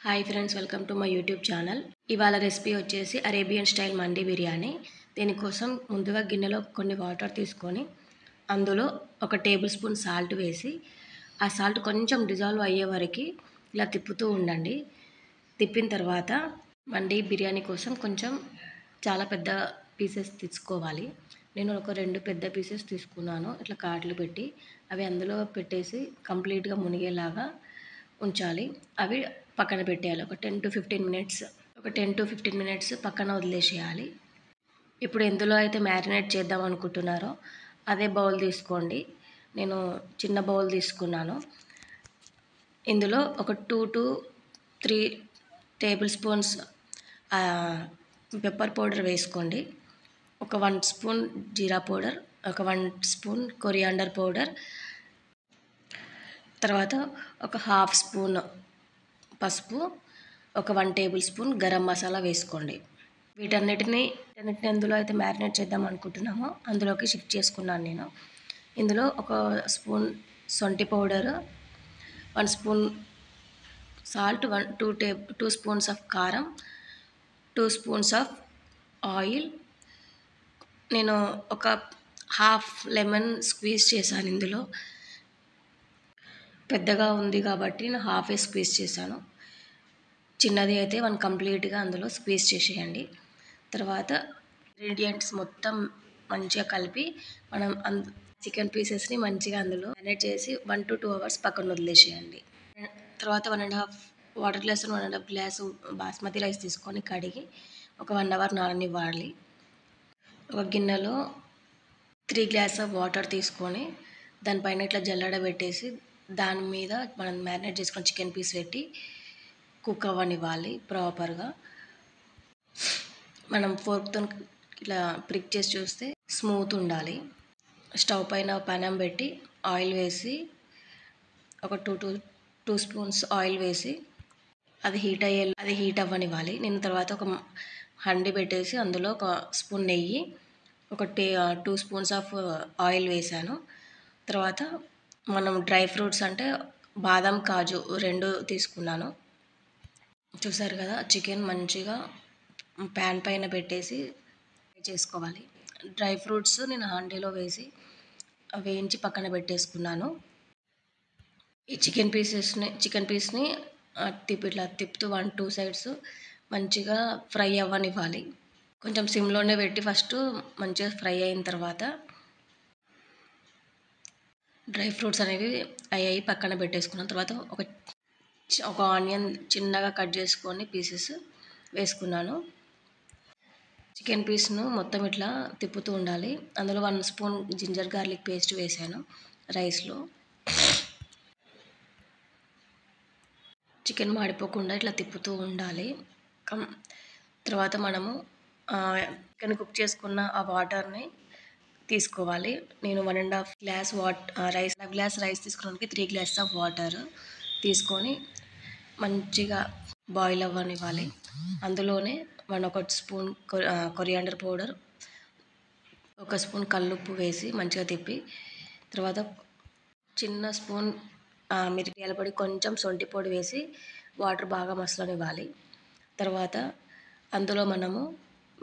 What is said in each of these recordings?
Hi friends, welcome to my YouTube channel. ఇవాళ recipe వచ్చేసి Arabian style మండి బిర్యానీ. దీనికోసం ముందుగా గిన్నెలో కొన్ని వాటర్ తీసుకొని అందులో ఒక టేబుల్ స్పూన్ సాల్ట్ వేసి ఆ సాల్ట్ కొంచెం డిజాల్వ్ అయ్యే వరకు ఇలా తిప్పుతూ ఉండండి. తిప్పిన తర్వాత మండి బిర్యానీ కోసం కొంచెం చాలా పెద్ద పీసెస్ తీసుకోవాలి. నేను ఒక 2 పెద్ద పీసెస్ తీసుకున్నాను. ఇట్లా కాట్లు పెట్టి అవి అందులో పెట్టేసి కంప్లీట్గా మునిగేలాగా ఉంచాలి. అవి పక్కన పెట్టేయాలి. ఒక 10 to 15 మినిట్స్ పక్కన వదిలేసేయాలి. ఇప్పుడు ఎందులో అయితే మ్యారినేట్ చేద్దాం అనుకుంటున్నారో అదే బౌల్ తీసుకోండి. నేను చిన్న బౌల్ తీసుకున్నాను. ఇందులో ఒక 2 to 3 table spoons pepper powder వేసుకోండి. ఒక 1 స్పూన్ జీరా పౌడర్, ఒక 1 స్పూన్ కొరియాండర్ పౌడర్, తర్వాత ఒక హాఫ్ స్పూన్ పసుపు, ఒక 1 టేబుల్ స్పూన్ గరం మసాలా వేసుకోండి. వీటన్నిటిని ఎందులో అయితే మ్యారినేట్ చేద్దాం అనుకుంటున్నామో అందులోకి షిఫ్ట్ చేసుకున్నాను నేను. ఇందులో ఒక స్పూన్ సొంటి powder, 1 spoon salt, 2 spoons of కారం, 2 స్పూన్స్ ఆఫ్ ఆయిల్. నేను ఒక హాఫ్ లెమన్ స్క్వీజ్ చేశాను. ఇందులో పెద్దగా ఉంది కాబట్టి నేను హాఫే స్క్వీజ్ చేశాను. చిన్నది అయితే 1 కంప్లీట్గా అందులో స్క్వీజ్ చేసేయండి. తర్వాత ఇంగ్రీడియంట్స్ మొత్తం మంచిగా కలిపి మనం చికెన్ పీసెస్ని మంచిగా అందులో మ్యారినేట్ చేసి 1 to 2 అవర్స్ పక్కన వదిలేసేయండి. తర్వాత 1.5 water glass 1.5 glass basmati rice తీసుకొని కడిగి ఒక 1 అవర్ నాననివ్వాలి. ఒక గిన్నెలో 3 గ్లాస్ ఆఫ్ వాటర్ తీసుకొని దానిపైన ఇట్లా జల్లెడ పెట్టేసి దాని మీద మనం మ్యారినేట్ చేసుకొని చికెన్ పీస్ పెట్టి కుక్ అవ్వనివ్వాలి ప్రాపర్గా. మనం ఫోర్క్తో ఇట్లా ప్రిక్ చేసి చూస్తే స్మూత్ ఉండాలి. స్టవ్ పైన పెనం పెట్టి ఆయిల్ వేసి ఒక 2 స్పూన్స్ ఆయిల్ వేసి అది హీట్ అవ్వనివ్వాలి. నేను తర్వాత ఒక హండి పెట్టేసి అందులో ఒక స్పూన్ నెయ్యి, ఒక 2 స్పూన్స్ ఆఫ్ ఆయిల్ వేసాను. తర్వాత మనం డ్రై ఫ్రూట్స్ అంటే బాదం, కాజు 2 తీసుకున్నాను. చూసారు కదా, చికెన్ మంచిగా ప్యాన్ పైన పెట్టేసి ఫ్రై చేసుకోవాలి. డ్రై ఫ్రూట్స్ నేను హండీలో వేయించి పక్కన పెట్టేసుకున్నాను. ఈ చికెన్ పీస్ని ఇట్లా తిప్పుతూ 1-2 సైడ్స్ మంచిగా ఫ్రై అవ్వనివ్వాలి. కొంచెం సిమ్లోనే పెట్టి ఫస్ట్ మంచిగా ఫ్రై అయిన తర్వాత డ్రై ఫ్రూట్స్ అనేవి అయ్యాయి పక్కన పెట్టేసుకున్న తర్వాత ఒక ఆనియన్ చిన్నగా కట్ చేసుకొని పీసెస్ వేసుకున్నాను. చికెన్ పీస్ను మొత్తం ఇట్లా తిప్పుతూ ఉండాలి. అందులో 1 స్పూన్ జింజర్ గార్లిక్ పేస్ట్ వేసాను రైస్లో. చికెన్ మాడిపోకుండా ఇట్లా తిప్పుతూ ఉండాలి. తర్వాత మనము చికెన్ కుక్ చేసుకున్న ఆ వాటర్ని తీసుకోవాలి. నేను 1.5 గ్లాస్ రైస్ తీసుకోవడానికి 3 గ్లాస్ ఆఫ్ వాటర్ తీసుకొని మంచిగా బాయిల్ అవ్వనివ్వాలి. అందులోనే 1 స్పూన్ కొరియాండర్ పౌడర్, 1 స్పూన్ కల్లుప్పు వేసి మంచిగా తిప్పి తర్వాత చిన్న స్పూన్ మిరియాల పొడి, కొంచెం సొంటి పొడి వేసి వాటర్ బాగా మసలనివ్వాలి. తర్వాత అందులో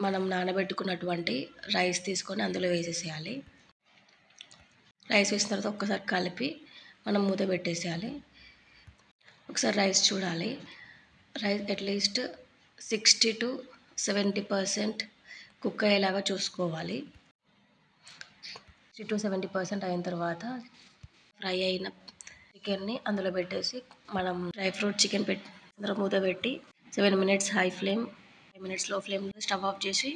మనం నానబెట్టుకున్నటువంటి రైస్ తీసుకొని అందులో వేసేసేయాలి. రైస్ వేసిన తర్వాత ఒక్కసారి కలిపి మనం మూత పెట్టేసేయాలి. ఒకసారి రైస్ చూడాలి. రైస్ అట్లీస్ట్ 60 to 70% కుక్ అయ్యేలాగా చూసుకోవాలి. 60 to 70% అయిన తర్వాత ఫ్రై అయిన చికెన్ని అందులో పెట్టేసి మనం డ్రై ఫ్రూట్ చికెన్ అందులో మూత పెట్టి 7 minutes హై ఫ్లేమ్, 5 minutes లో ఫ్లేమ్లో స్టవ్ ఆఫ్ చేసి